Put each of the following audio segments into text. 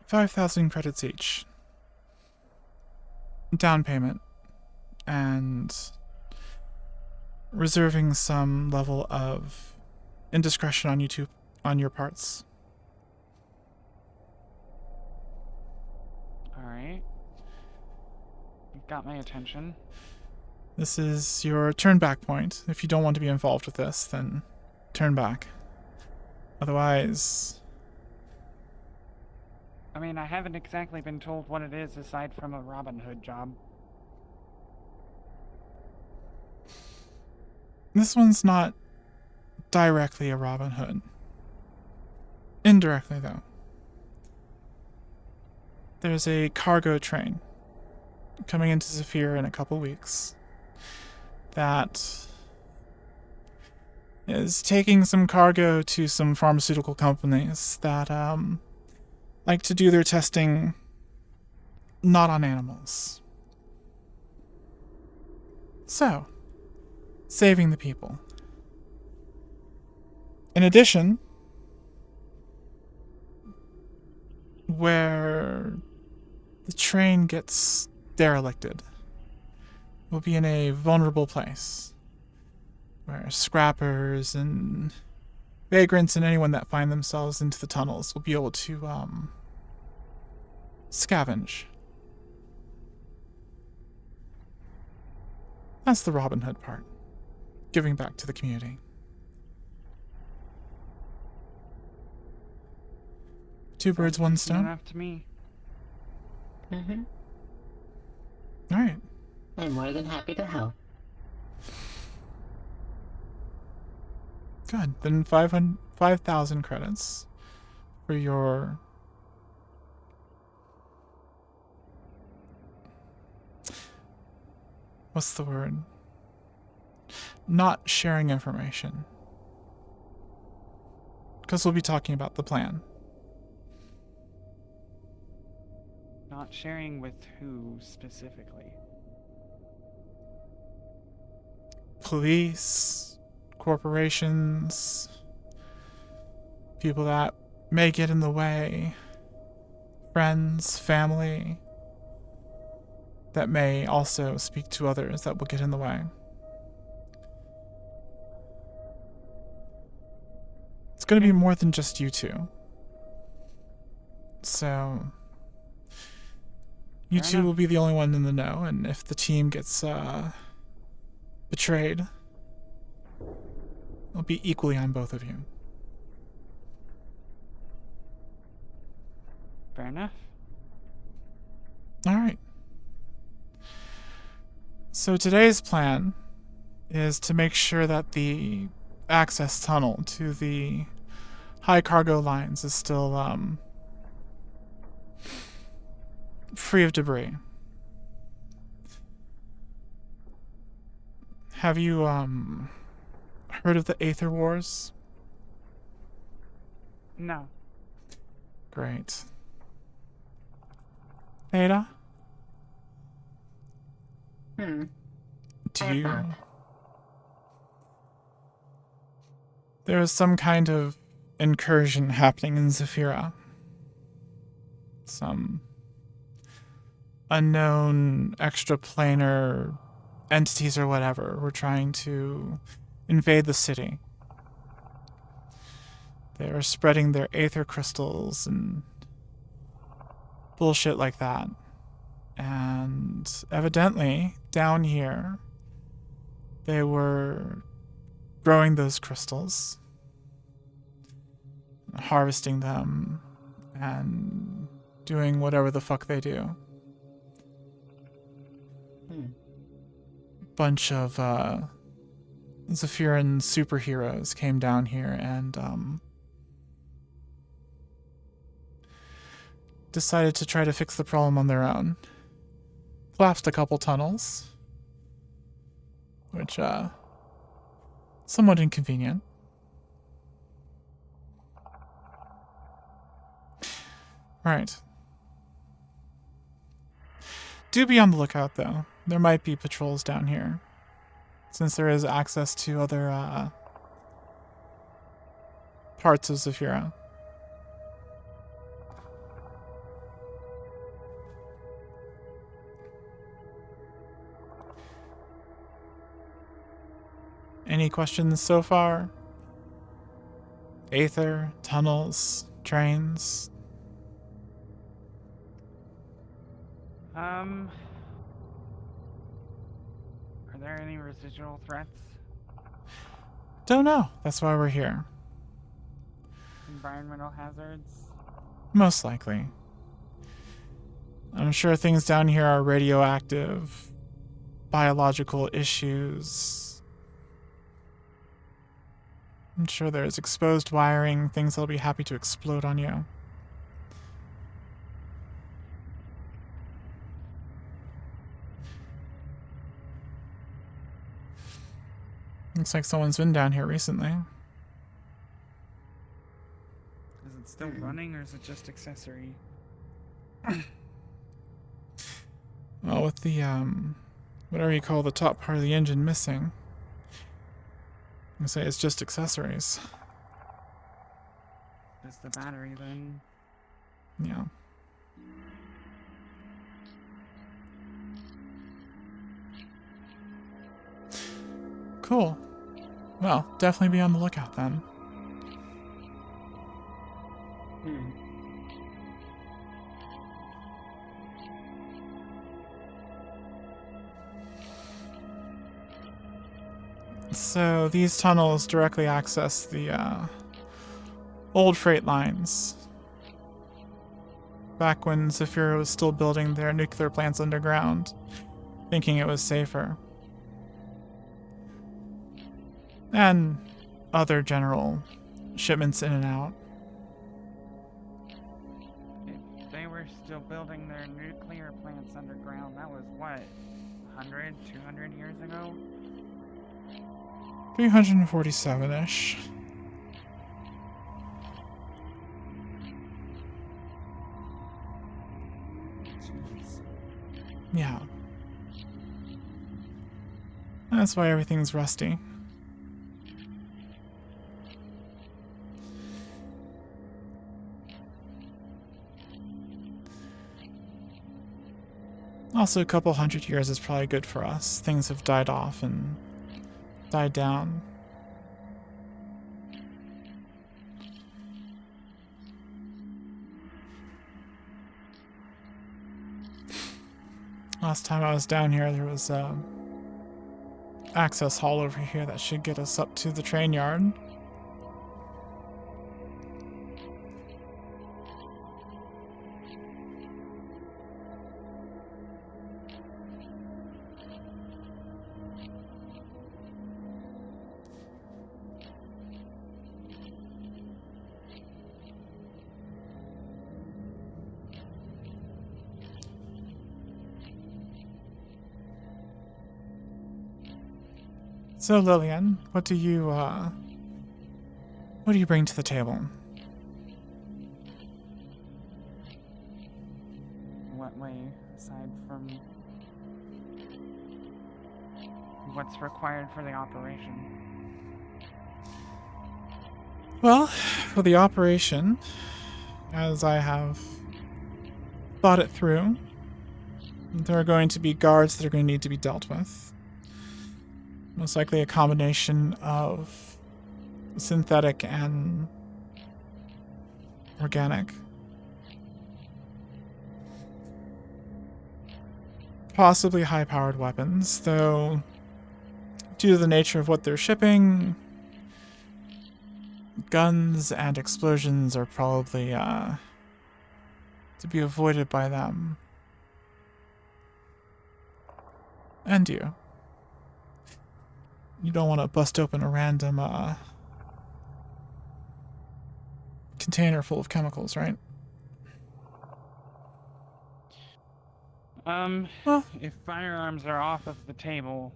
5,000 credits each. Down payment. And reserving some level of indiscretion on your parts. Alright. You've got my attention. This is your turn back point. If you don't want to be involved with this, then turn back. Otherwise... I mean, I haven't exactly been told what it is aside from a Robin Hood job. This one's not directly a Robin Hood. Indirectly, though. There's a cargo train coming into Zephyr in a couple weeks that is taking some cargo to some pharmaceutical companies that like to do their testing not on animals. So, saving the people. In addition, where the train gets derelicted, will be in a vulnerable place where scrappers and vagrants and anyone that find themselves into the tunnels will be able to scavenge. That's the Robin Hood part. Giving back to the community. Two birds, one stone. Enough to me. Mm-hmm. Alright. I'm more than happy to help. Good. Then 5,000 credits for your... What's the word? Not sharing information. Because we'll be talking about the plan. Not sharing with who specifically? Police, corporations, people that may get in the way, friends, family, that may also speak to others that will get in the way. It's going to be more than just you two. So, you two will be the only one in the know, and if the team gets betrayed, it'll be equally on both of you. Fair enough. Alright. So today's plan is to make sure that the access tunnel to the high cargo lines is still free of debris. Have you heard of the Aether Wars? No. Great. Ada? Do you... There is some kind of incursion happening in Zephyra. Some unknown extraplanar entities or whatever were trying to invade the city. They are spreading their aether crystals and bullshit like that. And evidently, down here, they were growing those crystals, harvesting them, and doing whatever the fuck they do. Bunch of Zephyran superheroes came down here and decided to try to fix the problem on their own. Collapsed a couple tunnels, which somewhat inconvenient. Right. Do be on the lookout, though. There might be patrols down here, since there is access to other parts of Zephyra. Any questions so far? Aether, tunnels, trains? Are there any residual threats? Don't know. That's why we're here. Environmental hazards? Most likely. I'm sure things down here are radioactive, biological issues. I'm sure there's exposed wiring, things that'll be happy to explode on you. Looks like someone's been down here recently. Is it still running or is it just accessory? Well, with the, whatever you call the top part of the engine missing, I'm gonna say it's just accessories. Just the battery then? Yeah. Cool. Well, definitely be on the lookout then. Hmm. So these tunnels directly access the old freight lines. Back when Zephyr was still building their nuclear plants underground, thinking it was safer. And other general shipments in and out. If they were still building their nuclear plants underground, that was what? 100, 200 years ago? 347-ish. Jeez. Yeah. That's why everything's rusty. Also, a couple hundred years is probably good for us. Things have died off and died down. Last time I was down here, there was a access hall over here that should get us up to the train yard. So Lillian, what do you bring to the table? What way, aside from what's required for the operation? Well, for the operation, as I have thought it through, there are going to be guards that are going to need to be dealt with. Most likely a combination of synthetic and organic. Possibly high-powered weapons, though due to the nature of what they're shipping, guns and explosions are probably to be avoided by them. And you. You don't want to bust open a random container full of chemicals, right? Well, If firearms are off of the table,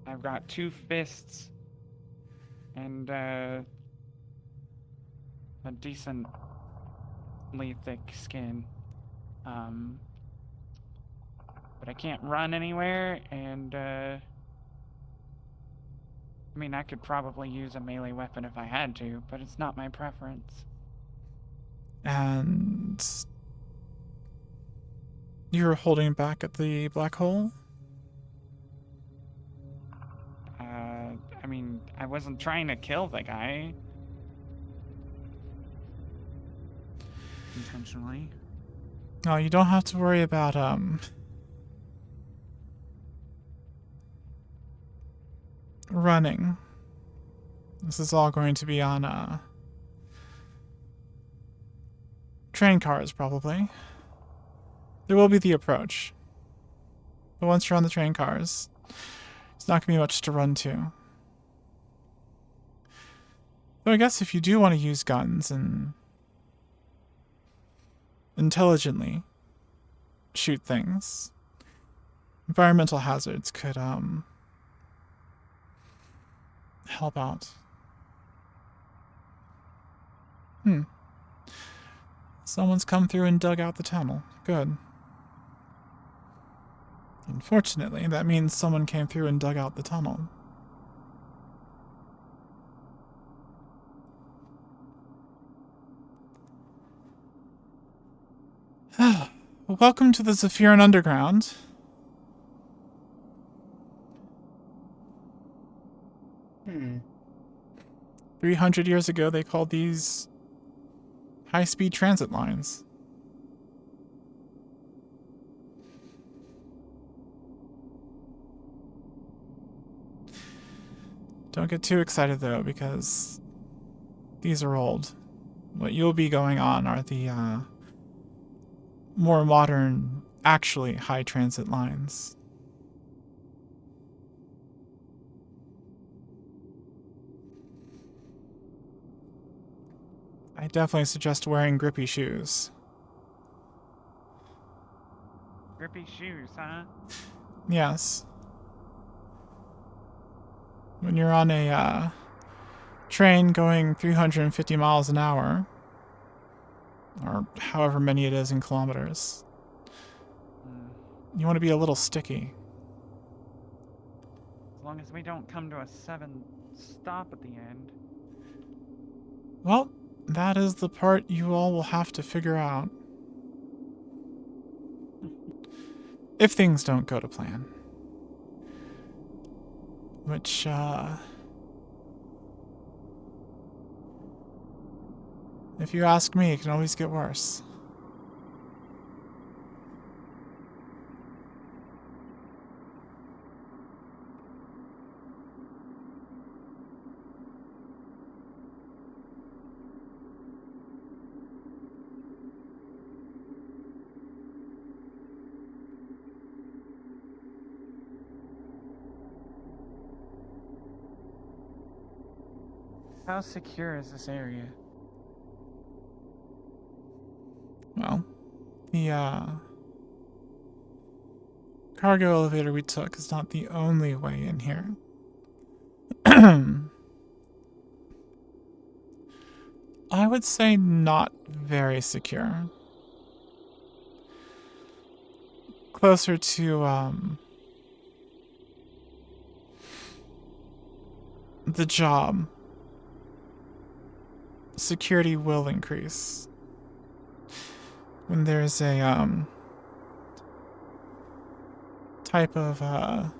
I've got 2 fists and a decently thick skin. But I can't run anywhere, and I mean, I could probably use a melee weapon if I had to, but it's not my preference. and you're holding back at the black hole? I I mean, I wasn't trying to kill the guy. Intentionally. No, you don't have to worry about, running. This is all going to be on, train cars, probably. There will be the approach. But once you're on the train cars, it's not going to be much to run to. Though I guess if you do want to use guns and intelligently shoot things, environmental hazards could, help out. Someone's come through and dug out the tunnel. Good. Unfortunately, that means someone came through and dug out the tunnel. Welcome to the Zephyran Underground. Hmm. 300 years ago, they called these high-speed transit lines. Don't get too excited, though, because these are old. What you'll be going on are the, more modern, actually high transit lines. I definitely suggest wearing grippy shoes. Grippy shoes, huh? Yes. When you're on a train going 350 miles an hour, or however many it is in kilometers, you want to be a little sticky. As long as we don't come to a 7 stop at the end. Well, that is the part you all will have to figure out. If things don't go to plan. Which, if you ask me, it can always get worse. How secure is this area? Well, the, cargo elevator we took is not the only way in here. I would say not very secure. Closer to, the job. Security will increase. When there's a, type of,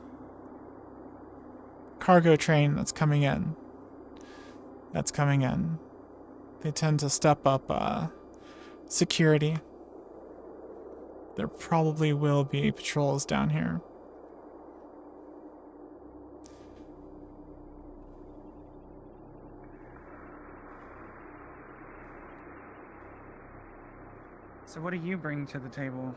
cargo train that's coming in. They tend to step up, security. There probably will be patrols down here. So what do you bring to the table?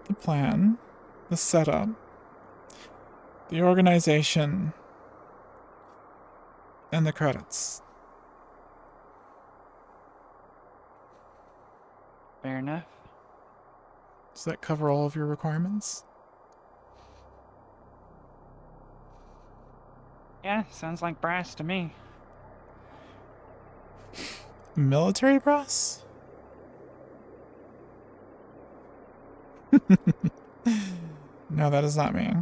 The plan, the setup, the organization, and the credits. Fair enough. Does that cover all of your requirements? Yeah, sounds like brass to me. Military brass? No, that is not me.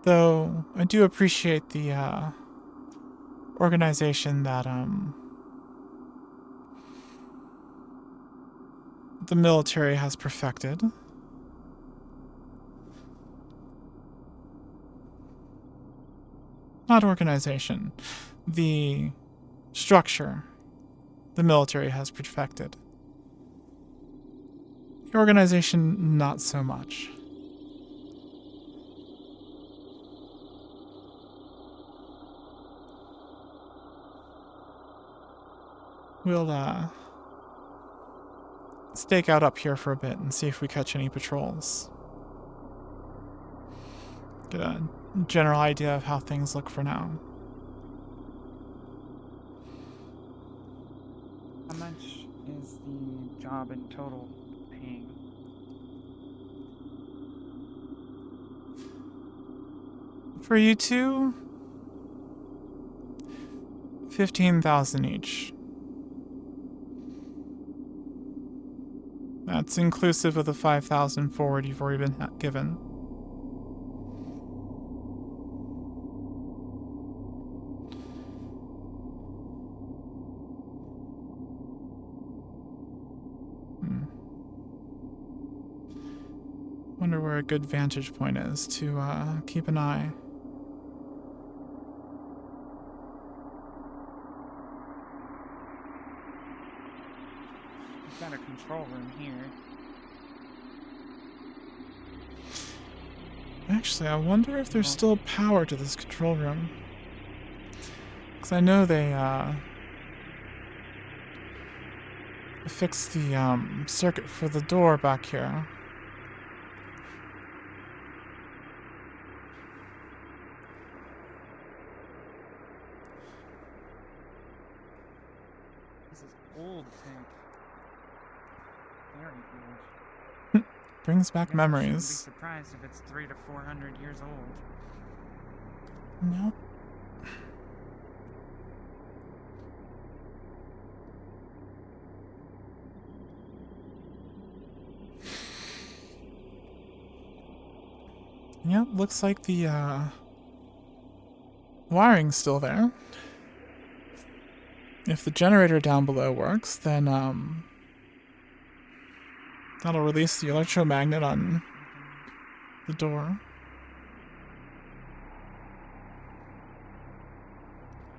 Though, I do appreciate the, organization that, the military has perfected. Not organization. The structure the military has perfected. The organization, not so much. We'll, stake out up here for a bit and see if we catch any patrols. Get a general idea of how things look for now. How much is the job in total paying? For you two, 15,000 each. That's inclusive of the 5,000 forward you've already been given. Wonder where a good vantage point is to keep an eye. We've got a control room here. Actually, I wonder if there's still power to this control room. Because I know they fixed the circuit for the door back here. This is old tank. Very old. Brings back I memories. shouldn't be surprised if it's 300 to 400 years old. Nope. Yep, looks like the wiring's still there. If the generator down below works, then that'll release the electromagnet on the door.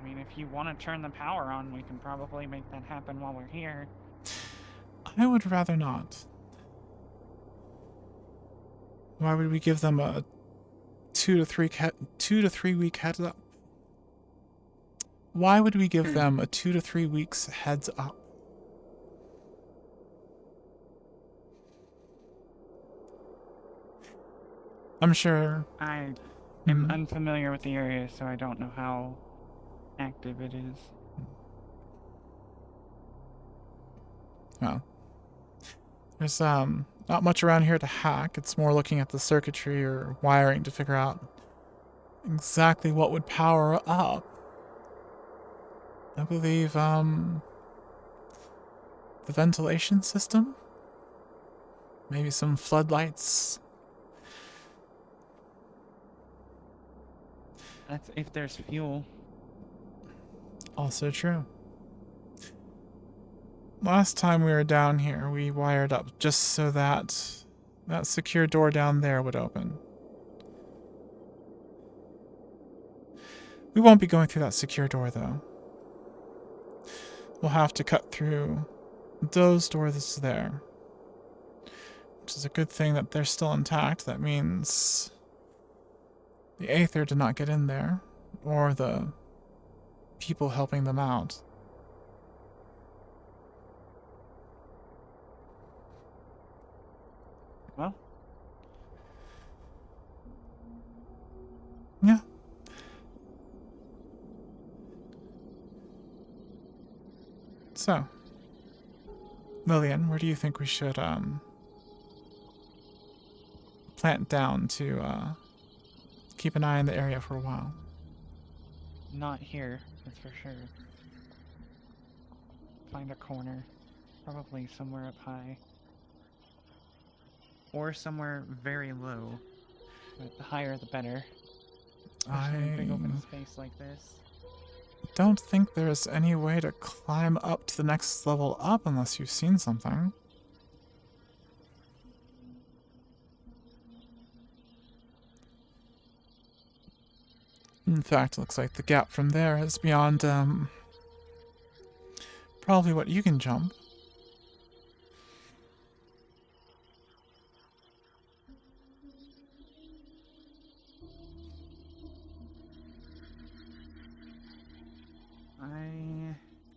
I mean, if you want to turn the power on, we can probably make that happen while we're here. I would rather not. Why would we give them a 2 to 3 week heads up? Why would we give them a 2 to 3 weeks heads up? I'm sure. I am unfamiliar with the area, so I don't know how active it is. Well, there's not much around here to hack. It's more looking at the circuitry or wiring to figure out exactly what would power up. I believe the ventilation system, maybe some floodlights. That's if there's fuel. Also true. Last time we were down here, we wired up just so that that secure door down there would open. We won't be going through that secure door, though. We'll have to cut through those doors there. Which is a good thing that they're still intact. That means the Aether did not get in there, or the people helping them out. Well, yeah. So, Lillian, where do you think we should plant down to keep an eye on the area for a while? not here, that's for sure. Find a corner. Probably somewhere up high. Or somewhere very low. But the higher the better. Especially in a big open space like this. Don't think there's any way to climb up to the next level up unless you've seen something. In fact, it looks like the gap from there is beyond, probably what you can jump.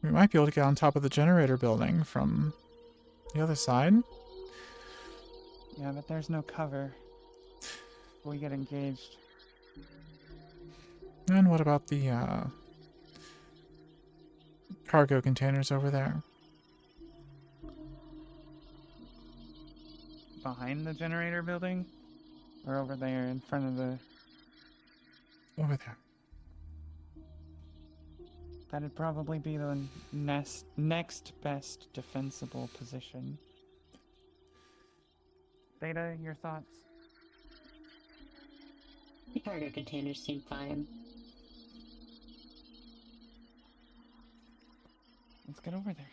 We might be able to get on top of the generator building from the other side. Yeah, but there's no cover. We get engaged. And what about the, cargo containers over there? Behind the generator building? Or over there in front of the... Over there. That'd probably be the next best defensible position. Theta, your thoughts? The cargo containers seem fine. Let's get over there.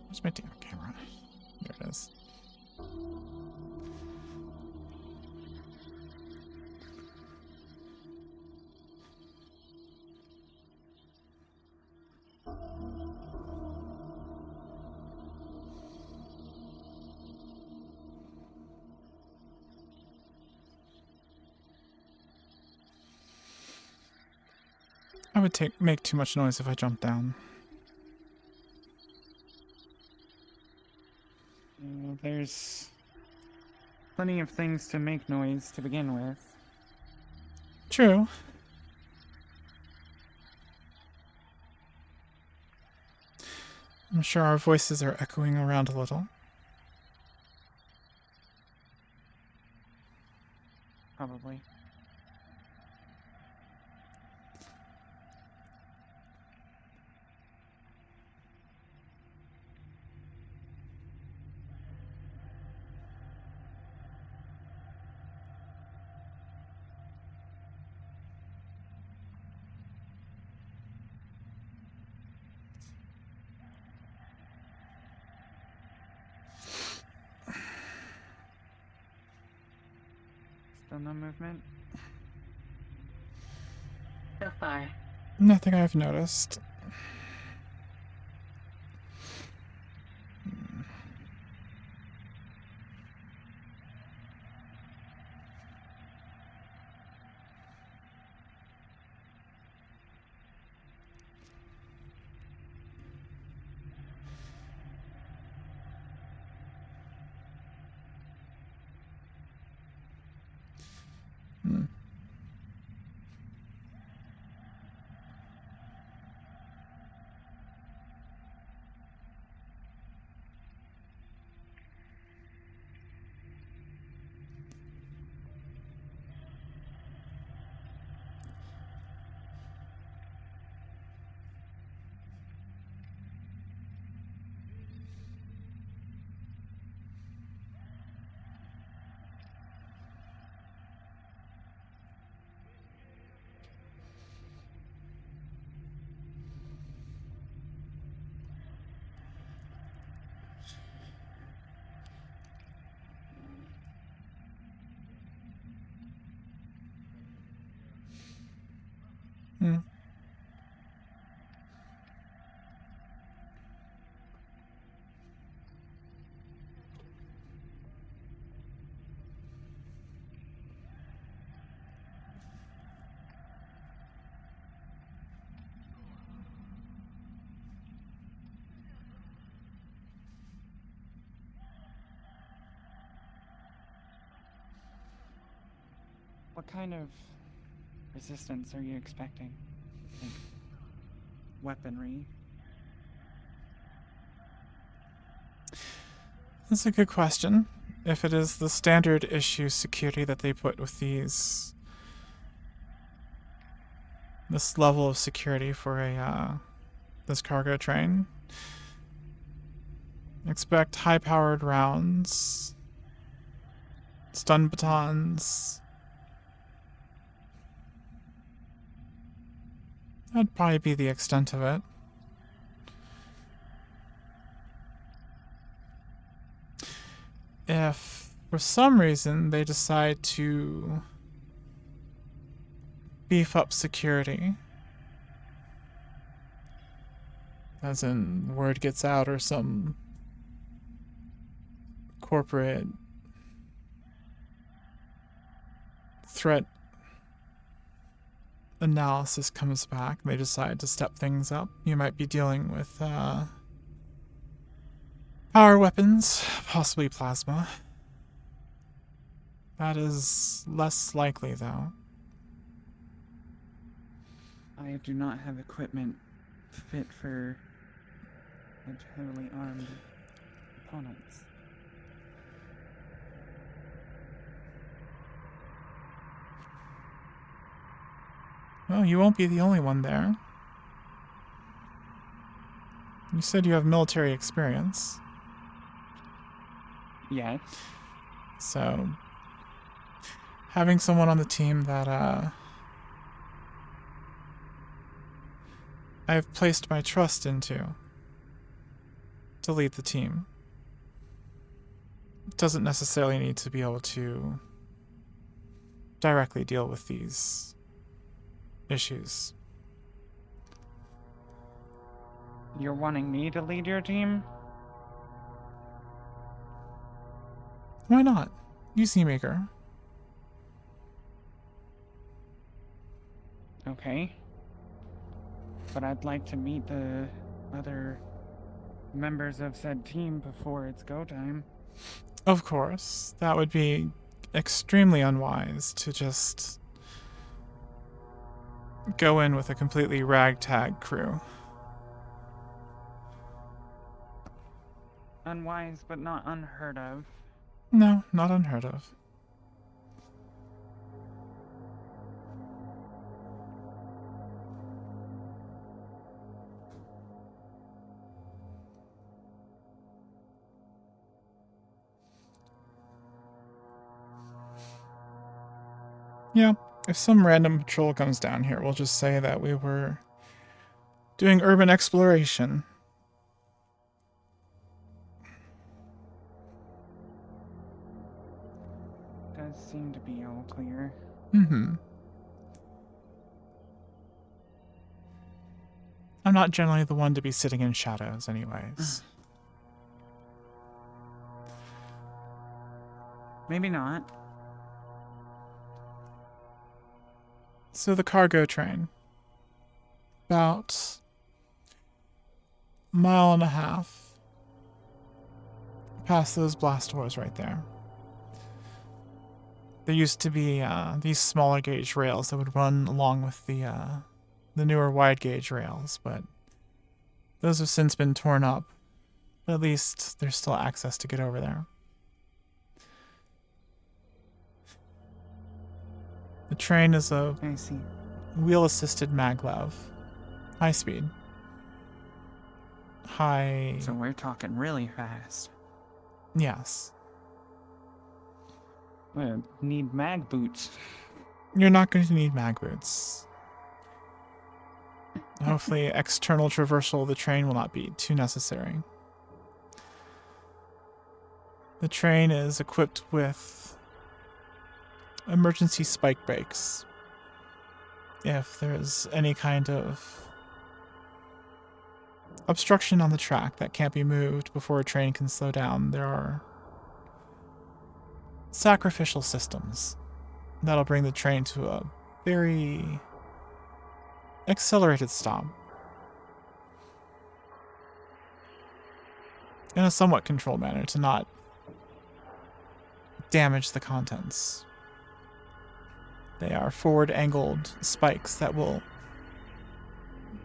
Where's my damn camera? There it is. I would make too much noise if I jumped down. There's plenty of things to make noise to begin with. True. I'm sure our voices are echoing around a little. Probably. Still no movement? So far. Nothing I've noticed. Hmm. What kind of resistance are you expecting? Like, weaponry? That's a good question. If it is the standard issue security that they put with this level of security for this cargo train, expect high-powered rounds, stun batons. That'd probably be the extent of it. if for some reason they decide to beef up security, as in word gets out or some corporate threat analysis comes back and they decide to step things up, you might be dealing with power weapons, possibly plasma. That is less likely, though. I do not have equipment fit for heavily armed opponents. Well, you won't be the only one there. You said you have military experience. Yes. So, having someone on the team that I've placed my trust into to lead the team doesn't necessarily need to be able to directly deal with these issues. You're wanting me to lead your team? Why not? You seem eager. Okay. But I'd like to meet the other members of said team before it's go time. Of course, that would be extremely unwise to just go in with a completely ragtag crew. Unwise, but not unheard of. No, not unheard of. Yeah, if some random patrol comes down here, we'll just say that we were doing urban exploration. Does seem to be all clear. Mm-hmm. I'm not generally the one to be sitting in shadows anyways. Maybe not. So the cargo train. About a mile and a half past those blast doors right there. There used to be these smaller gauge rails that would run along with the newer wide gauge rails, but those have since been torn up. But at least there's still access to get over there. The train is a I see. wheel-assisted maglev. High speed. High... So we're talking really fast. Yes. We need mag boots. You're not going to need mag boots. Hopefully external traversal of the train will not be too necessary. The train is equipped with emergency spike brakes. If there's any kind of obstruction on the track that can't be moved before a train can slow down, there are sacrificial systems that'll bring the train to a very accelerated stop in a somewhat controlled manner to not damage the contents. They are forward-angled spikes that will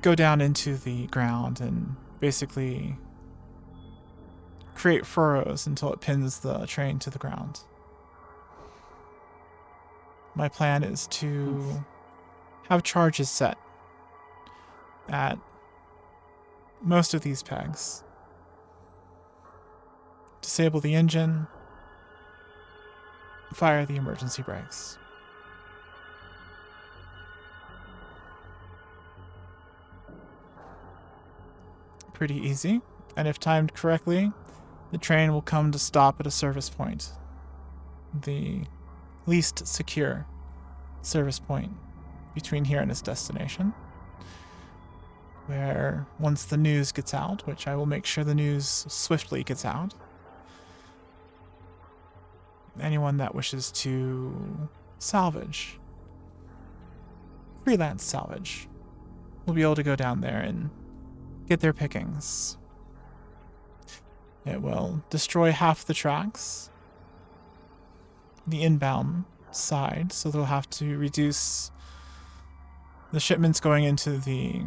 go down into the ground and basically create furrows until it pins the train to the ground. My plan is to have charges set at most of these pegs. Disable the engine, fire the emergency brakes. Pretty easy, and if timed correctly, the train will come to stop at a service point. The least secure service point between here and its destination. Where once the news gets out, which I will make sure the news swiftly gets out, anyone that wishes to salvage, freelance salvage, will be able to go down there and get their pickings. It will destroy half the tracks, the inbound side, so they'll have to reduce the shipments going into the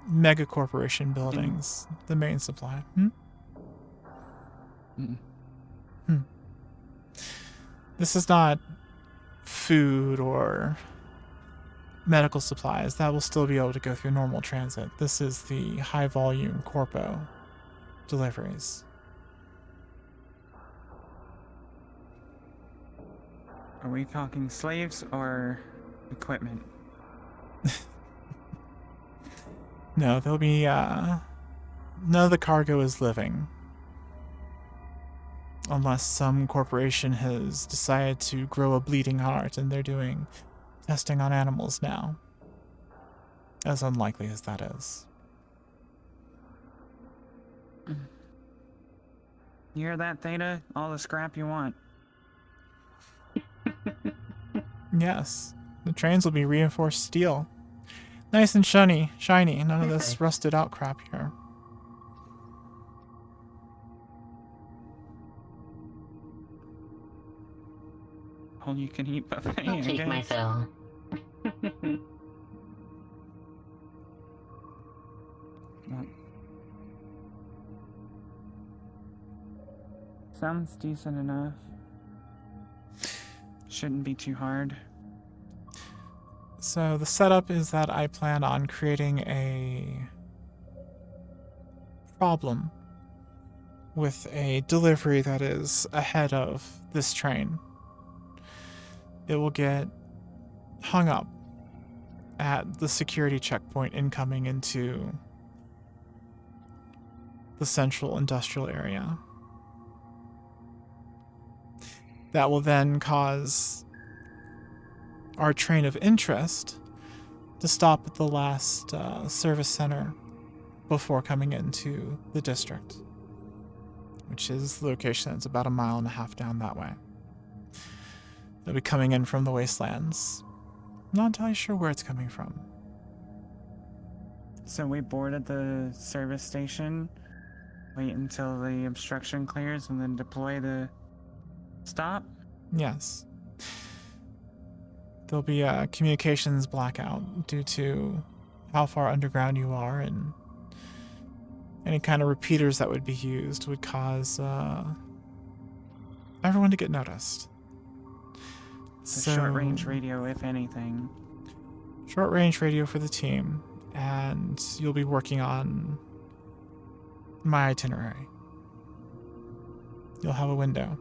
mega corporation buildings, the main supply. This is not food or medical supplies. That will still be able to go through normal transit. This is the high volume corpo deliveries. Are we talking slaves or equipment? No, there'll be, none of the cargo is living. Unless some corporation has decided to grow a bleeding heart and they're doing testing on animals now. As unlikely as that is. You hear that, Theta? All the scrap you want. Yes, the trains will be reinforced steel. Nice and shiny. None of this rusted out crap here. All you can eat buffet, I'll take my fill. Well, sounds decent enough. Shouldn't be too hard. So the setup is that I plan on creating a problem with a delivery that is ahead of this train. It will get hung up at the security checkpoint incoming into the central industrial area. That will then cause our train of interest to stop at the last service center before coming into the district, which is the location that's about 1.5 miles down that way. They'll be coming in from the wastelands. Not entirely sure where it's coming from. So we boarded the service station, wait until the obstruction clears, and then deploy the stop? Yes. There'll be a communications blackout due to how far underground you are, and any kind of repeaters that would be used would cause everyone to get noticed. So, short-range radio, if anything. Short-range radio for the team, and you'll be working on my itinerary. You'll have a window.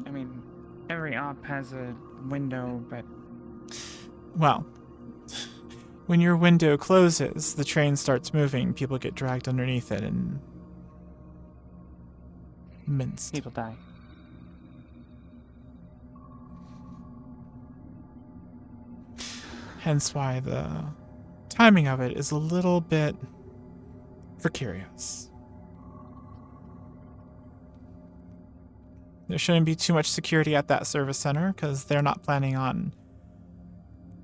I mean, every op has a window, but... Well, when your window closes, the train starts moving, people get dragged underneath it and minced. people die. Hence why the timing of it is a little bit precarious. There shouldn't be too much security at that service center because they're not planning on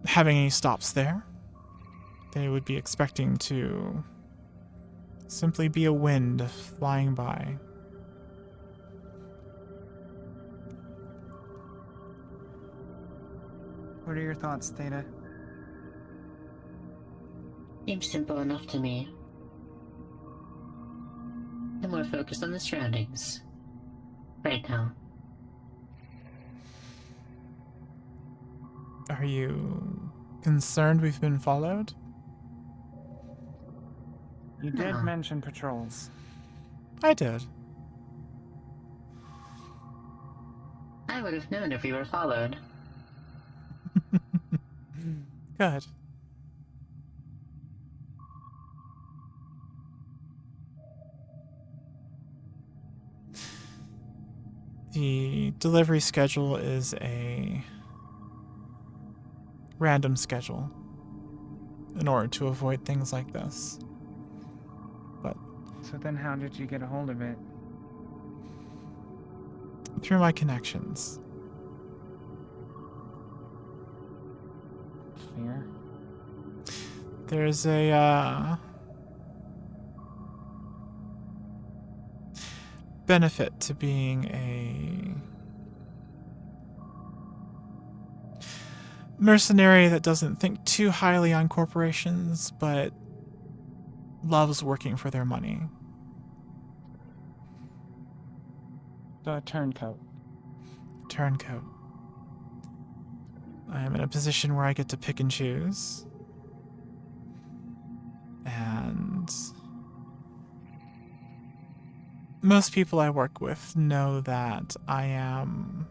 having any stops there. They would be expecting to simply be a wind flying by. What are your thoughts, Theta? Seems simple enough to me. I'm more focused on the surroundings. Right now. Are you concerned we've been followed? You did No. mention patrols. I did. I would have known if we were followed. Good. The delivery schedule is a random schedule in order to avoid things like this. But So then how did you get a hold of it? through my connections. Fair. There's a benefit to being a mercenary that doesn't think too highly on corporations, but loves working for their money. The turncoat. Turncoat. I am in a position where I get to pick and choose. And most people I work with know that I am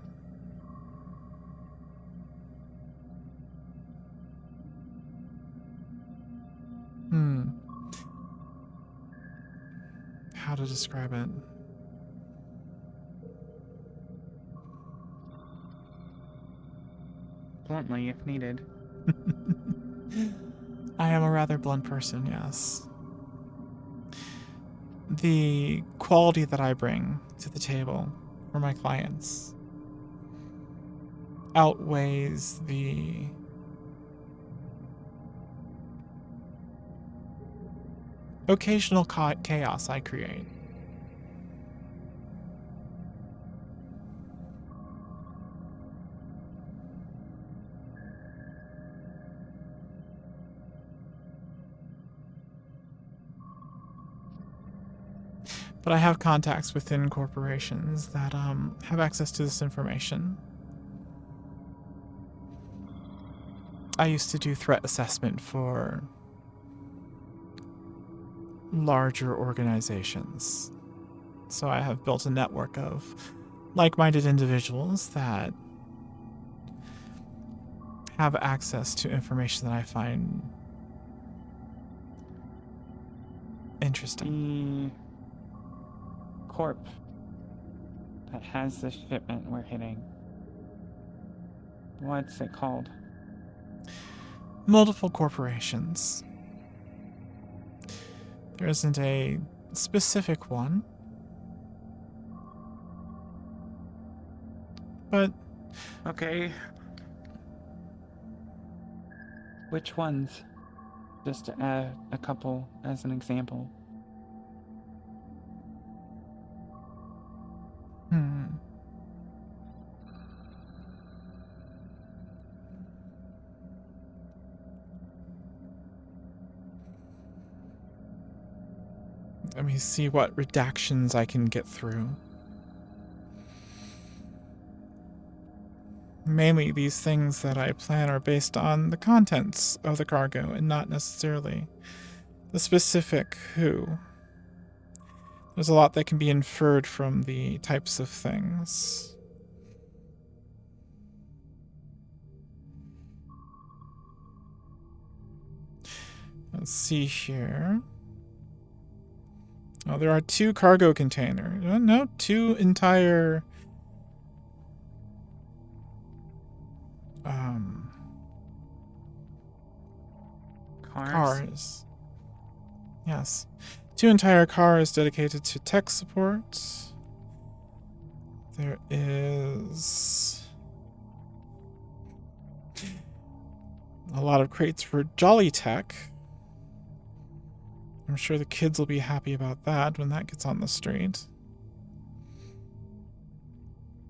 how to describe it? Bluntly, if needed. I am a rather blunt person, yes. The quality that I bring to the table for my clients outweighs the occasional chaos I create. But I have contacts within corporations that have access to this information. I used to do threat assessment for larger organizations. So I have built a network of like-minded individuals that have access to information that I find interesting. The corp that has the shipment we're hitting. What's it called? Multiple corporations. There isn't a specific one. But Okay. Which ones? Just to add a couple as an example. Let me see what redactions I can get through. Mainly these things that I plan are based on the contents of the cargo and not necessarily the specific who. There's a lot that can be inferred from the types of things. Let's see here. Oh, there are 2 cargo containers. No, 2 entire cars. Yes. 2 entire cars dedicated to tech support. There is a lot of crates for Jolly Tech. I'm sure the kids will be happy about that when that gets on the street.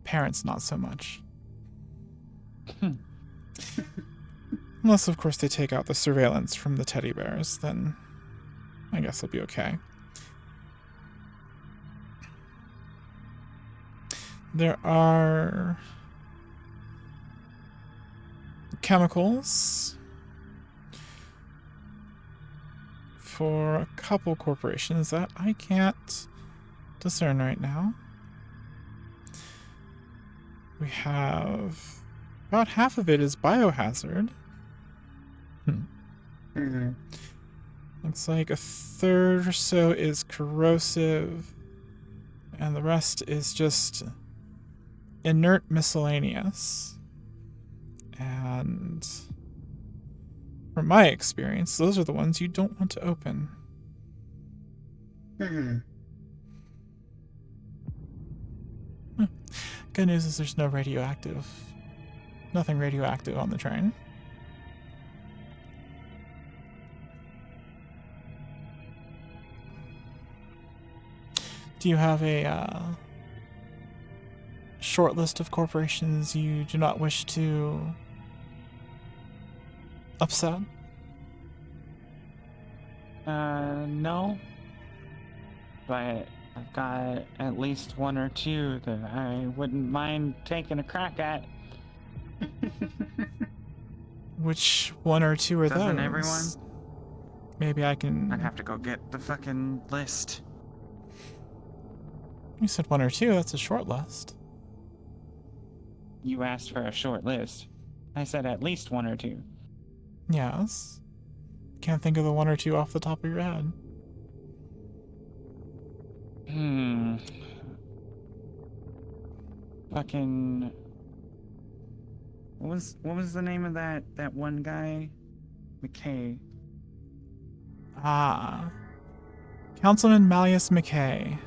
Parents, not so much. Unless, of course, they take out the surveillance from the teddy bears, then I guess it'll be okay. There are chemicals for a couple corporations that I can't discern right now. We have about half of it is biohazard. Looks like a third or so is corrosive, and the rest is just inert miscellaneous. And from my experience, those are the ones you don't want to open. Hmm. Good news is there's nothing radioactive on the train. Do you have a short list of corporations you do not wish to upset? No. But I've got at least one or two that I wouldn't mind taking a crack at. Which one or two are Doesn't those? everyone? Maybe I can... I'd have to go get the fucking list. You said one or two, that's a short list. You asked for a short list. I said at least one or two. Yes. Can't think of the one or two off the top of your head. Fucking... What was the name of that one guy? McKay. Ah. Councilman Malleus McKay.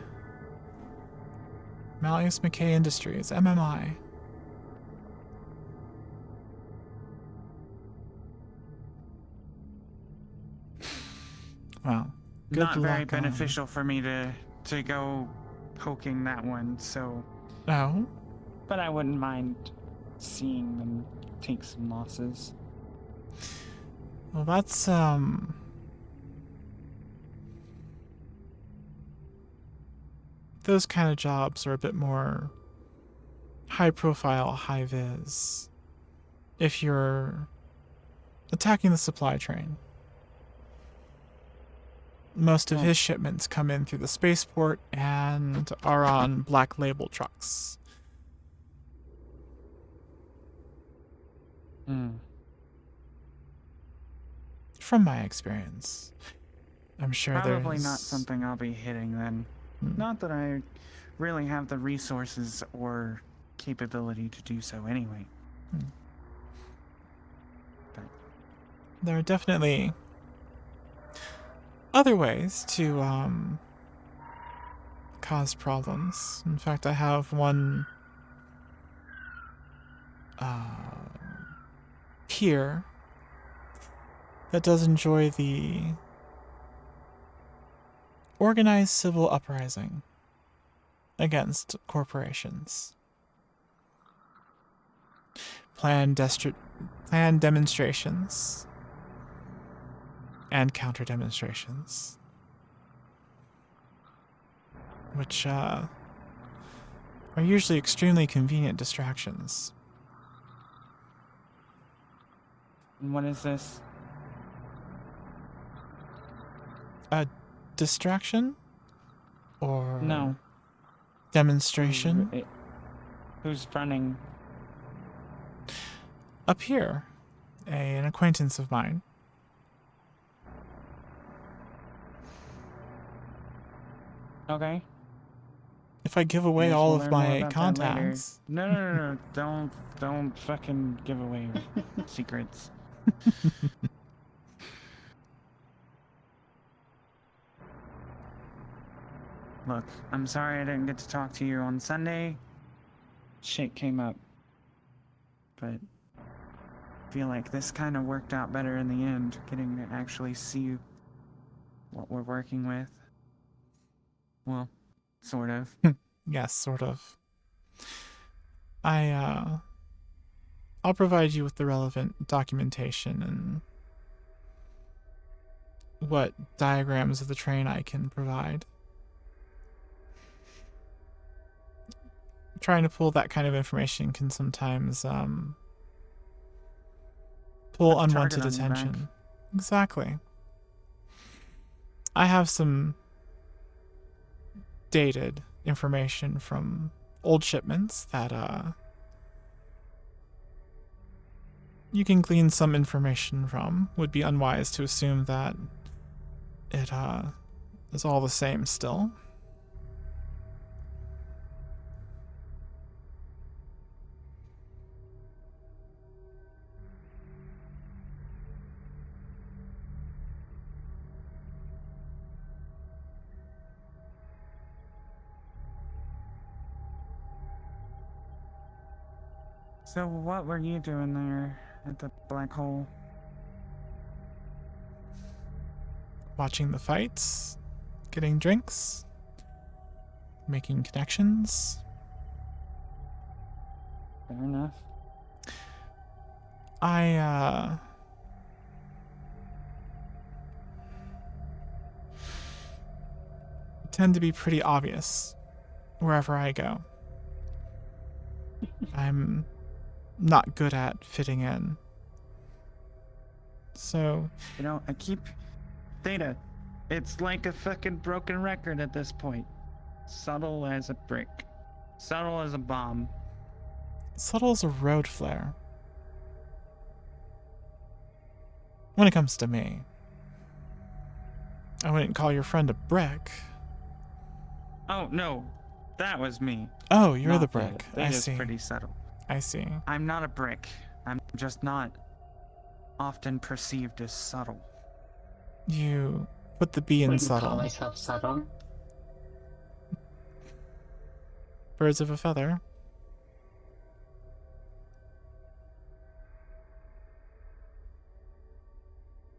Malleus McKay Industries, MMI. Well, good Not very luck beneficial for me to go poking that one, so... Oh? But I wouldn't mind seeing them take some losses. Well, that's, those kind of jobs are a bit more high profile, high vis. If you're attacking the supply train. Most of his shipments come in through the spaceport and are on black label trucks. From my experience. I'm sure Probably there's... not something I'll be hitting then. Not that I really have the resources or capability to do so anyway. But there are definitely other ways to cause problems. In fact, I have one peer that does enjoy the organized civil uprising against corporations. Planned demonstrations and counter demonstrations, which are usually extremely convenient distractions. and what is this? A distraction? Or No. demonstration? Who's running? Up here, an acquaintance of mine. Okay. If I give away Guess all we'll of learn more my about that later. contacts... No. Don't fucking give away your secrets. Look, I'm sorry I didn't get to talk to you on Sunday. Shit came up. But I feel like this kind of worked out better in the end, getting to actually see what we're working with. Well, sort of. Yes, sort of. I'll provide you with the relevant documentation and what diagrams of the train I can provide. Trying to pull that kind of information can sometimes pull Put a target unwanted on your back. attention. Exactly. I have some dated information from old shipments that you can glean some information from. Would be unwise to assume that it is all the same still. So what were you doing there at the black hole? Watching the fights, getting drinks, making connections. Fair enough. I tend to be pretty obvious wherever I go. I'm not good at fitting in. So, You know, I keep... Data, it's like a fucking broken record at this point. Subtle as a brick. Subtle as a bomb. subtle as a road flare. When it comes to me, I wouldn't call your friend a brick. Oh, no. That was me. Oh, you're Not the brick. I Data's see. pretty subtle. I see. I'm not a brick. I'm just not often perceived as subtle. You put the B in Wouldn't call subtle. myself subtle. Birds of a feather.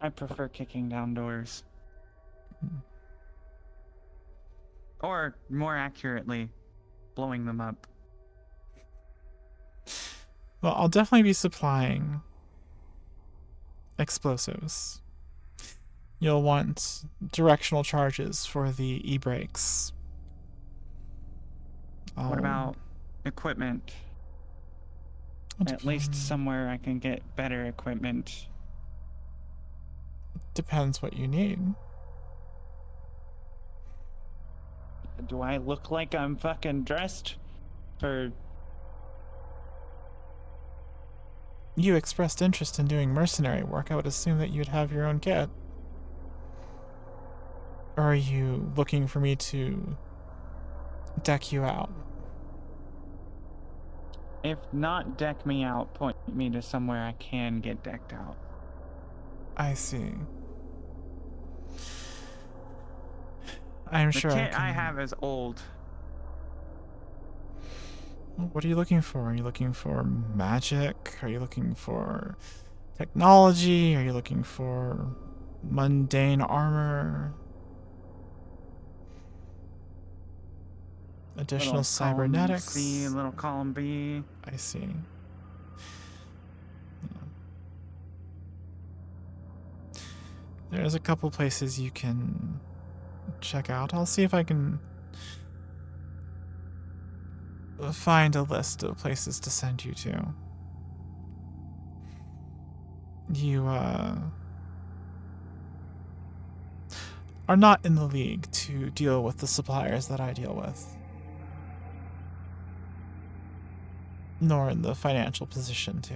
I prefer kicking down doors. Or, more accurately, blowing them up. Well, I'll definitely be supplying explosives. You'll want directional charges for the e-brakes. What about equipment? At least somewhere I can get better equipment. Depends what you need. Do I look like I'm fucking dressed for... You expressed interest in doing mercenary work. I would assume that you'd have your own kit. Or are you looking for me to deck you out? If not deck me out, point me to somewhere I can get decked out. I see. I'm sure The I kit can... I have is old. What are you looking for? Are you looking for magic? Are you looking for technology? Are you looking for mundane armor? Additional Little cybernetics? Column C, little column B. I see. Yeah. There's a couple places you can check out. I'll see if I can find a list of places to send you to. You are not in the league to deal with the suppliers that I deal with, nor in the financial position to.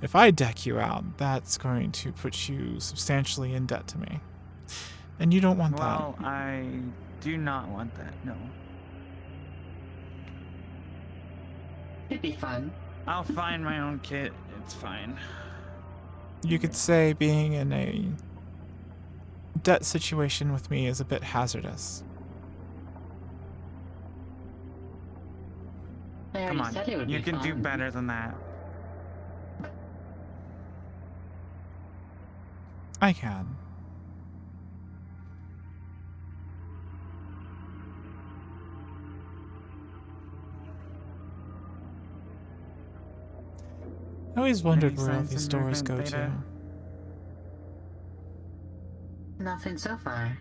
If I deck you out, that's going to put you substantially in debt to me. And you don't want that. Well, I do not want that, no. It'd be fun. I'll find my own kit. It's fine. You could say being in a debt situation with me is a bit hazardous. I already Come on, said it would you be can do fun. better than that. I can. I always wondered Any where all signs these of doors go movement, to. Beta? Nothing so far.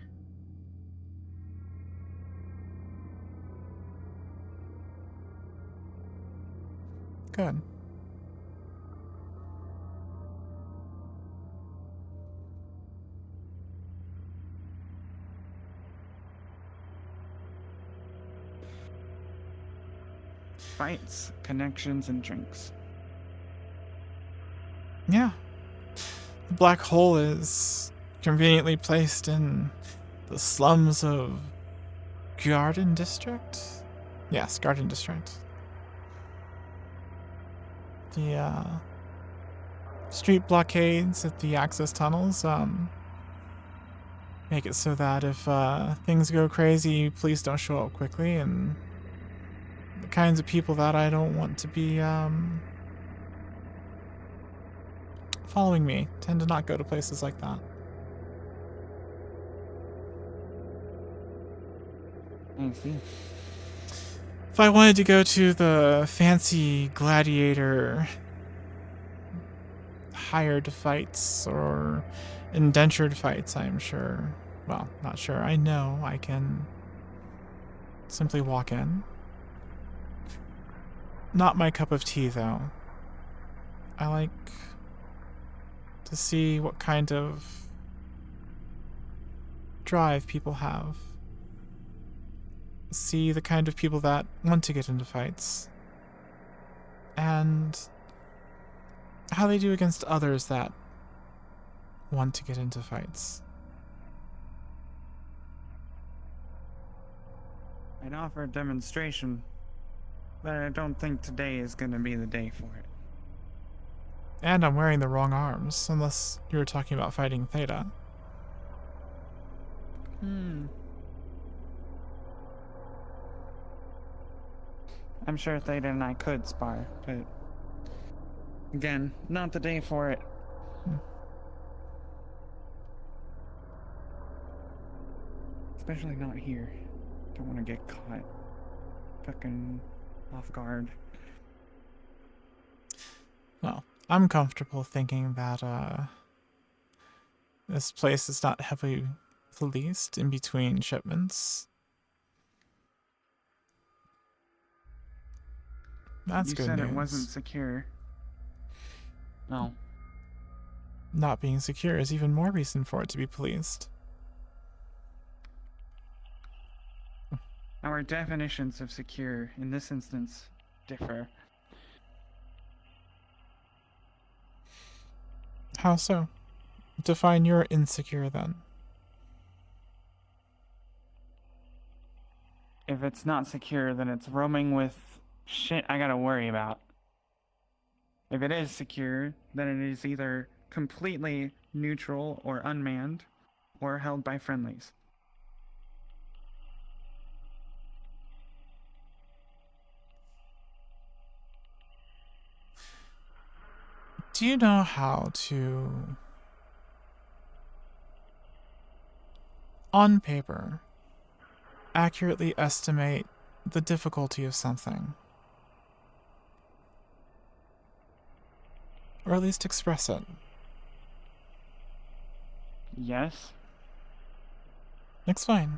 Good. Fights, connections, and drinks. Yeah. The black hole is conveniently placed in the slums of Garden District? Yes, Garden District. The street blockades at the access tunnels, make it so that if things go crazy, police don't show up quickly, and the kinds of people that I don't want to be following me tend to not go to places like that. I see. If I wanted to go to the fancy gladiator hired fights or indentured fights, I'm sure. Well, not sure. I know I can simply walk in. Not my cup of tea, though. I like to see what kind of drive people have. See the kind of people that want to get into fights. And how they do against others that want to get into fights. I'd offer a demonstration, but I don't think today is going to be the day for it. And I'm wearing the wrong arms, unless you were talking about fighting Theta. I'm sure Theta and I could spar, but again, not the day for it. Especially not here. Don't want to get caught fucking off guard. Well, I'm comfortable thinking that this place is not heavily policed in between shipments. That's You good said news. it wasn't secure. No. Not being secure is even more reason for it to be policed. Our definitions of secure in this instance differ. How so? Define your insecure then. If it's not secure, then it's roaming with shit I gotta worry about. If it is secure, then it is either completely neutral or unmanned, or held by friendlies. Do you know how to, on paper, accurately estimate the difficulty of something? Or at least express it? Yes? Explain.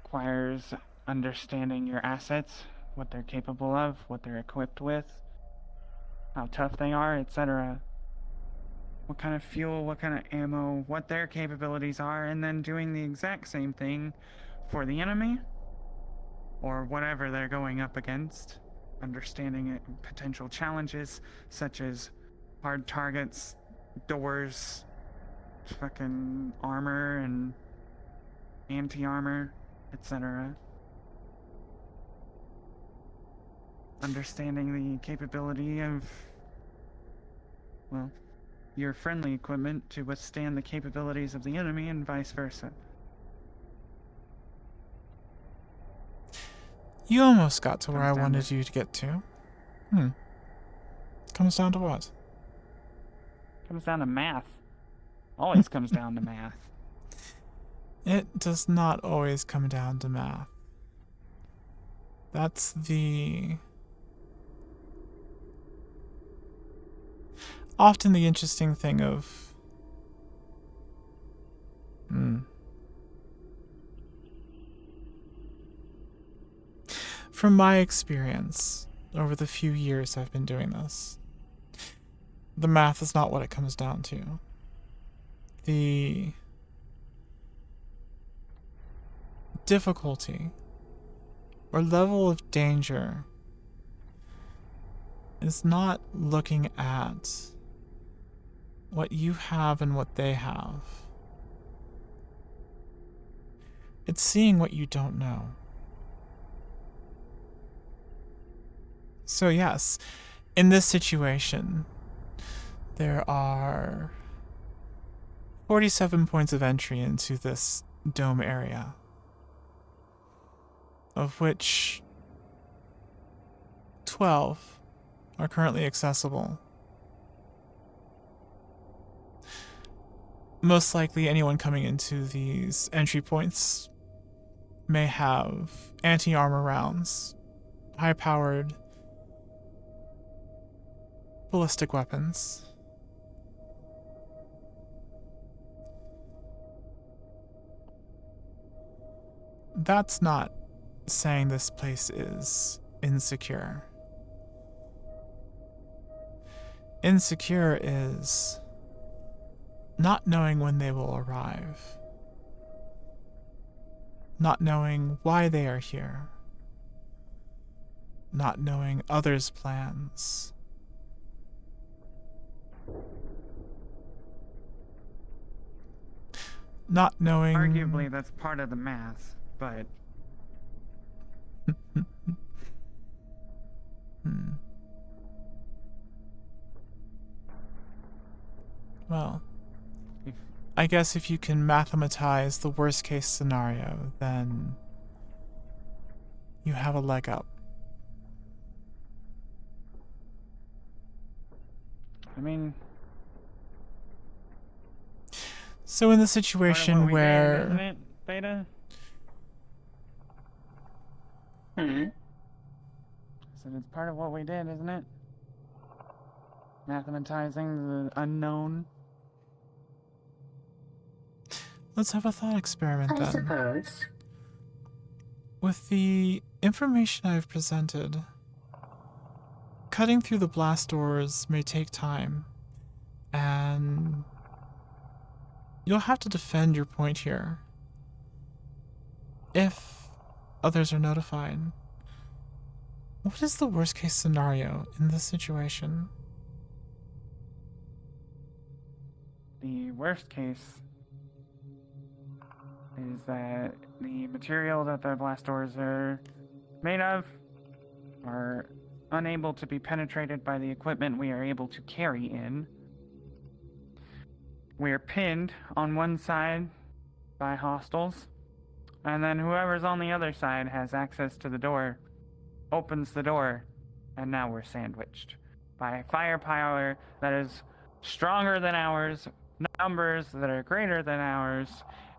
Requires understanding your assets, what they're capable of, what they're equipped with, how tough they are, etc. What kind of fuel, what kind of ammo, what their capabilities are, and then doing the exact same thing for the enemy or whatever they're going up against. Understanding it, potential challenges such as hard targets, doors, fucking armor and anti-armor, etc. Understanding the capability of, well, your friendly equipment to withstand the capabilities of the enemy and vice versa. You almost got to where I Comes down wanted to- you to get to. Comes down to what? Comes down to math. Always comes down to math. It does not always come down to math. That's often the interesting thing of from my experience over the few years I've been doing this, the math is not what it comes down to. The difficulty or level of danger is not looking at what you have and what they have. It's seeing what you don't know. So yes, in this situation, there are 47 points of entry into this dome area, of which 12 are currently accessible. Most likely anyone coming into these entry points may have anti-armor rounds, high-powered ballistic weapons. That's not saying this place is insecure. Insecure is not knowing when they will arrive, not knowing why they are here, not knowing others' plans. Not knowing... Arguably, that's part of the math, but... Well, I guess if you can mathematize the worst case scenario, then you have a leg up. I mean... So in the part of situation what we where... did, isn't it, Beta? So it's part of what we did, isn't it? Mathematizing the unknown. Let's have a thought experiment I then. suppose. With the information I've presented, cutting through the blast doors may take time, and you'll have to defend your point here if others are notified. What is the worst case scenario in this situation? The worst case is that the material that the blast doors are made of are unable to be penetrated by the equipment we are able to carry in. We're pinned on one side by hostiles, and then whoever's on the other side has access to the door, opens the door, and now we're sandwiched by firepower that is stronger than ours, numbers that are greater than ours,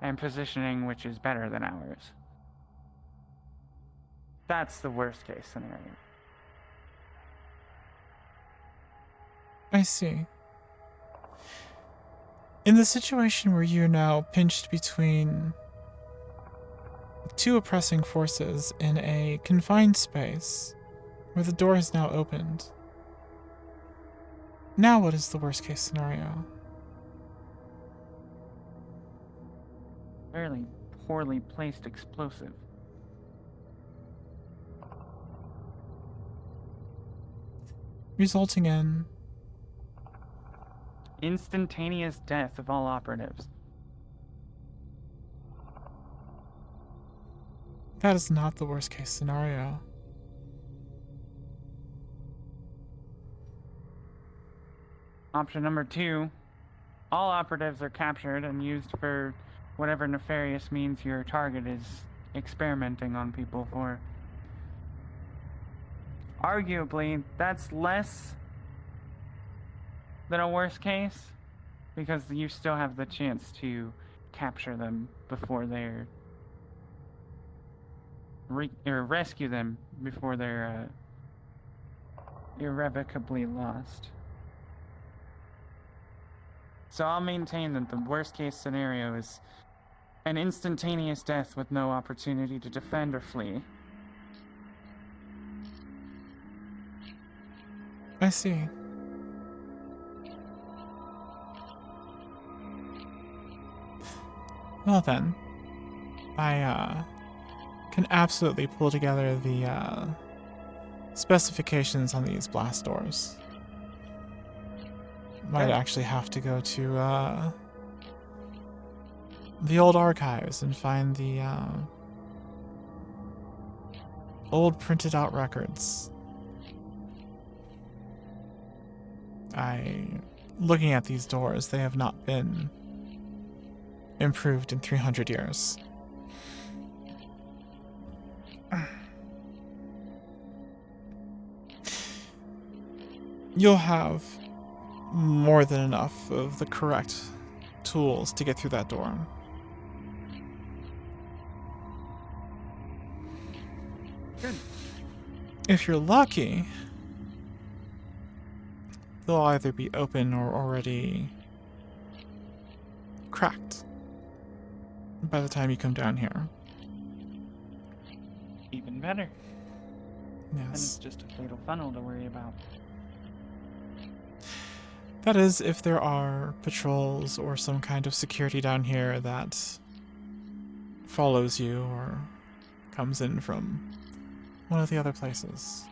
and positioning which is better than ours. That's the worst case scenario. I see. In the situation where you're now pinched between two oppressing forces in a confined space, where the door has now opened, now what is the worst case scenario? Fairly poorly placed explosive. Resulting in Instantaneous death of all operatives. that is not the worst case scenario. Option number 2, all operatives are captured and used for whatever nefarious means your target is experimenting on people for. Arguably, that's less than a worst case, because you still have the chance to capture them before they're or rescue them before they're irrevocably lost. So I'll maintain that the worst case scenario is an instantaneous death with no opportunity to defend or flee. I see. Well then, I can absolutely pull together the specifications on these blast doors. Might Okay. actually have to go to the old archives and find the old printed out records. Looking at these doors, they have not been improved in 300 years. You'll have more than enough of the correct tools to get through that door. Good. If you're lucky, they'll either be open or already cracked by the time you come down here. Even better. And it's Yes. just a fatal funnel to worry about. That is, if there are patrols or some kind of security down here that follows you or comes in from one of the other places.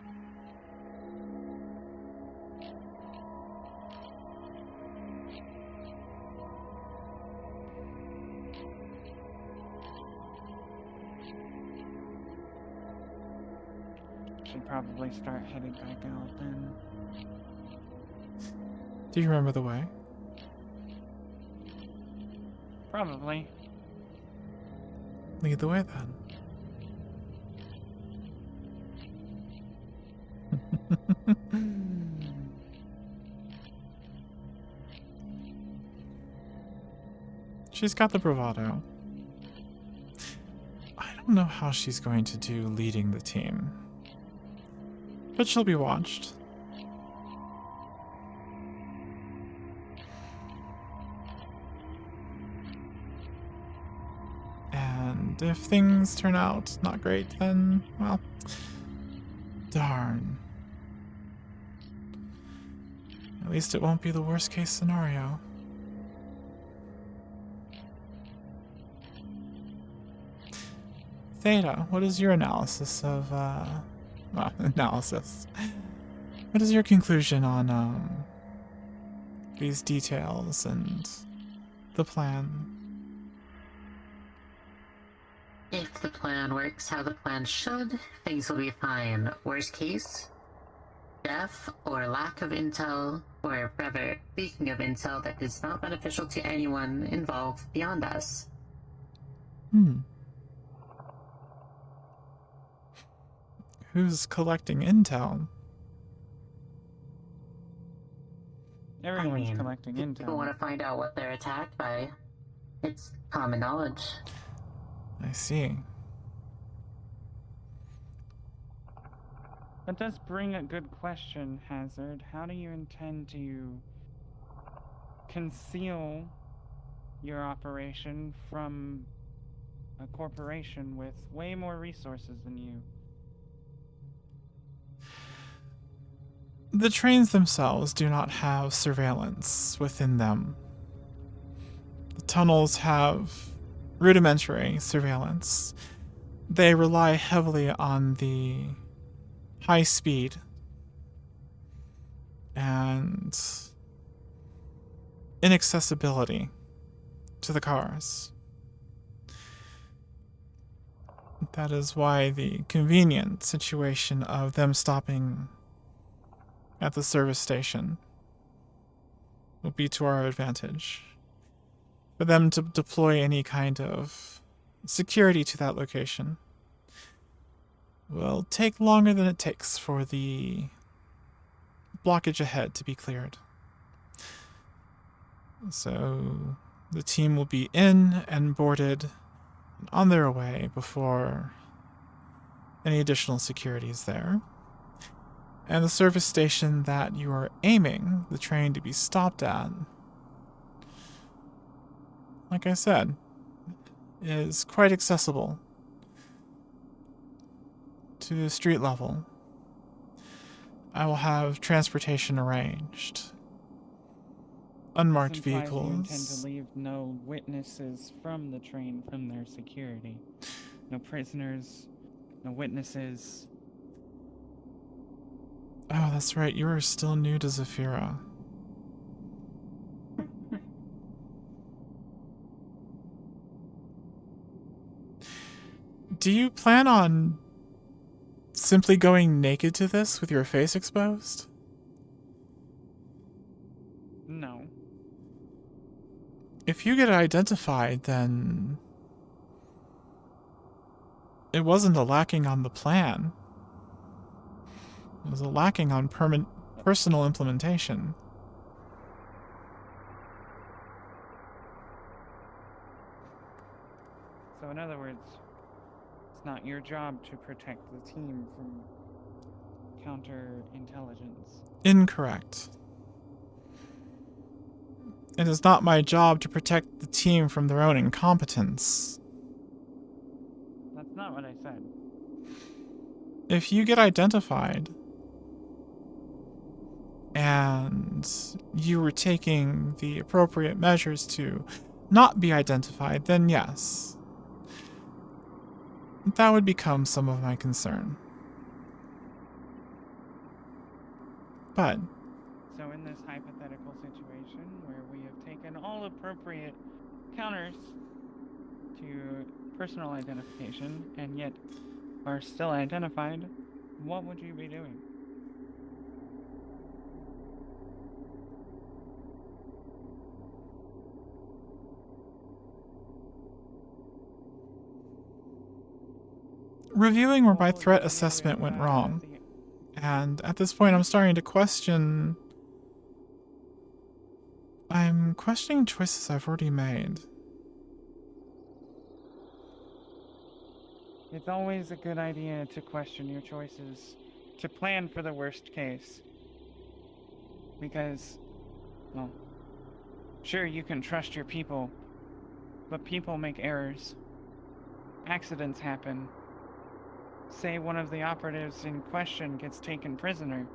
Should probably start heading back out then. Do you remember the way? Probably. Lead the way then. She's got the bravado. I don't know how she's going to do leading the team, but she'll be watched. And if things turn out not great, then, well, darn. At least it won't be the worst case scenario. Theta, what is your analysis of, well, analysis? What is your conclusion on, these details and the plan? If the plan works how the plan should, things will be fine. Worst case, death or lack of intel, or rather, leaking of intel that is not beneficial to anyone involved beyond us. Who's collecting intel? Everyone's collecting People want intel. to find out what they're attacked by. It's common knowledge. I see. That does bring a good question, Hazard. How do you intend to conceal your operation from a corporation with way more resources than you? The trains themselves do not have surveillance within them. The tunnels have rudimentary surveillance. They rely heavily on the high speed and inaccessibility to the cars. That is why the convenient situation of them stopping at the service station will be to our advantage. For them to deploy any kind of security to that location will take longer than it takes for the blockage ahead to be cleared. So the team will be in and boarded and on their way before any additional security is there. And the service station that you are aiming the train to be stopped at, like I said, is quite accessible to the street level. I will have transportation arranged. Unmarked This implies you intend vehicles. to leave no witnesses from the train from their security. No prisoners, no witnesses. Oh, that's right. You are still new to Zafira. Do you plan on simply going naked to this with your face exposed? No. If you get identified, then it wasn't a lacking on the plan. It was a lacking on personal implementation. So in other words, it's not your job to protect the team from counterintelligence. Incorrect. It is not my job to protect the team from their own incompetence. That's not what I said. If you get identified and you were taking the appropriate measures to not be identified, then yes. That would become some of my concern. But So in this hypothetical situation where we have taken all appropriate counters to personal identification and yet are still identified, what would you be doing? reviewing where my threat assessment went wrong. And at this point, I'm starting to question... I'm questioning choices I've already made. It's always a good idea to question your choices, to plan for the worst case. Because, well, sure, you can trust your people, but people make errors. Accidents happen. Say one of the operatives in question gets taken prisoner,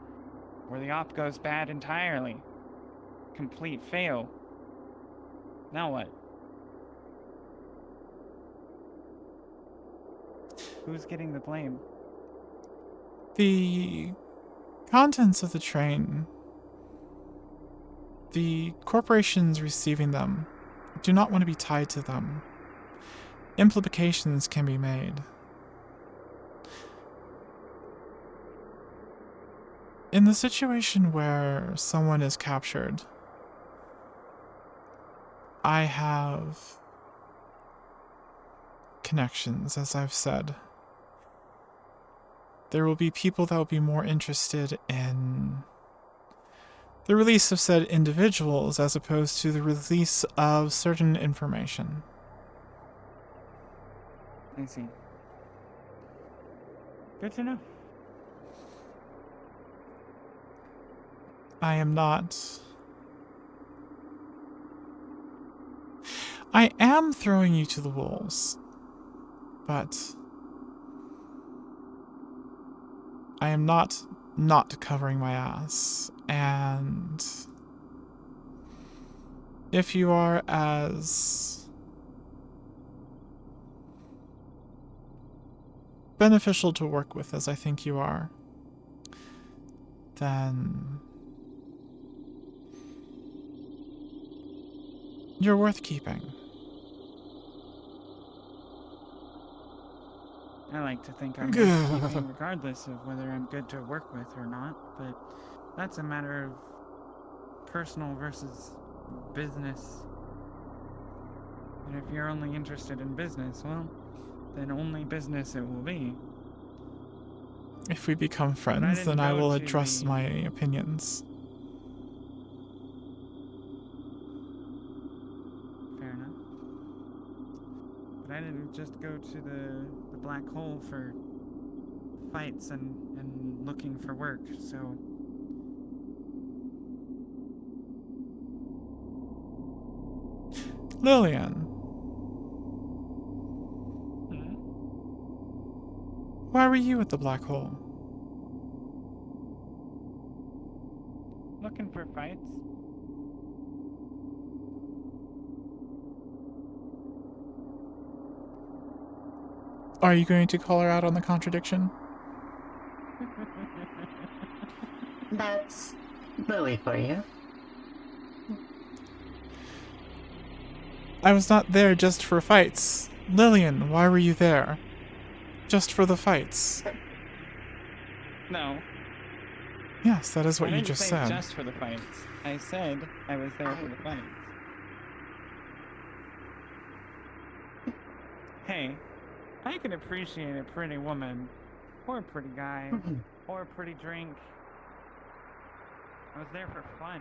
or the op goes bad entirely. Complete fail. Now what? Who's getting the blame? The contents of the train, the corporations receiving them, do not want to be tied to them. Implications can be made. In the situation where someone is captured, I have connections, as I've said. There will be people that will be more interested in the release of said individuals as opposed to the release of certain information. I see. Good to know. I am not... I am throwing you to the wolves, but I am not covering my ass, and if you are as beneficial to work with as I think you are, then you're worth keeping. I like to think I'm worth keeping regardless of whether I'm good to work with or not, but that's a matter of personal versus business. And if you're only interested in business, well, then only business it will be. If we become friends, then I will address my opinions. Fair enough. But I didn't just go to the black hole for fights and looking for work, so... Lillian. Why were you at the black hole? Looking for fights. Are you going to call her out on the contradiction? That's Lily for you. I was not there just for fights. Lillian, why were you there? Just for the fights. No. Yes, that is what I you didn't just say said. just for the fights. I said I was there for the fights. Hey, I can appreciate a pretty woman, or a pretty guy, or a pretty drink. I was there for fun,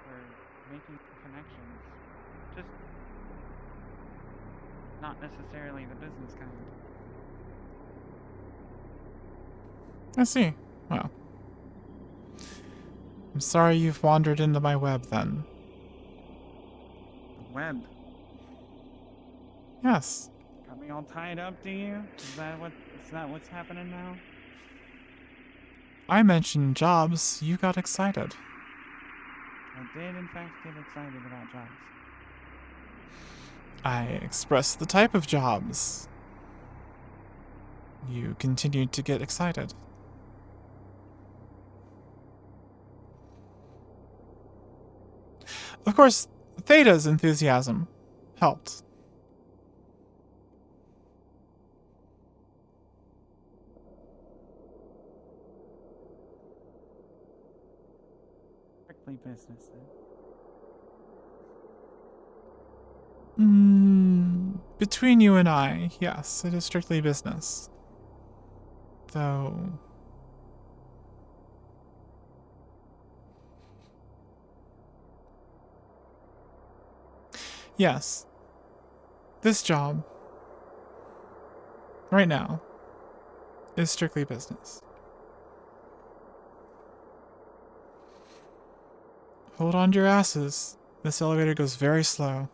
for making connections. Just not necessarily the business kind. I see. Well, I'm sorry you've wandered into my web then. The web. Yes. Got me all tied up, do you? Is that what's happening now? I mentioned jobs. You got excited. I did in fact get excited about jobs. I expressed the type of jobs. You continued to get excited. Of course, Theta's enthusiasm helped. Strictly business then. Between you and I, yes, it is strictly business. Though... Yes. This job, right now, is strictly business. Hold on to your asses. This elevator goes very slow.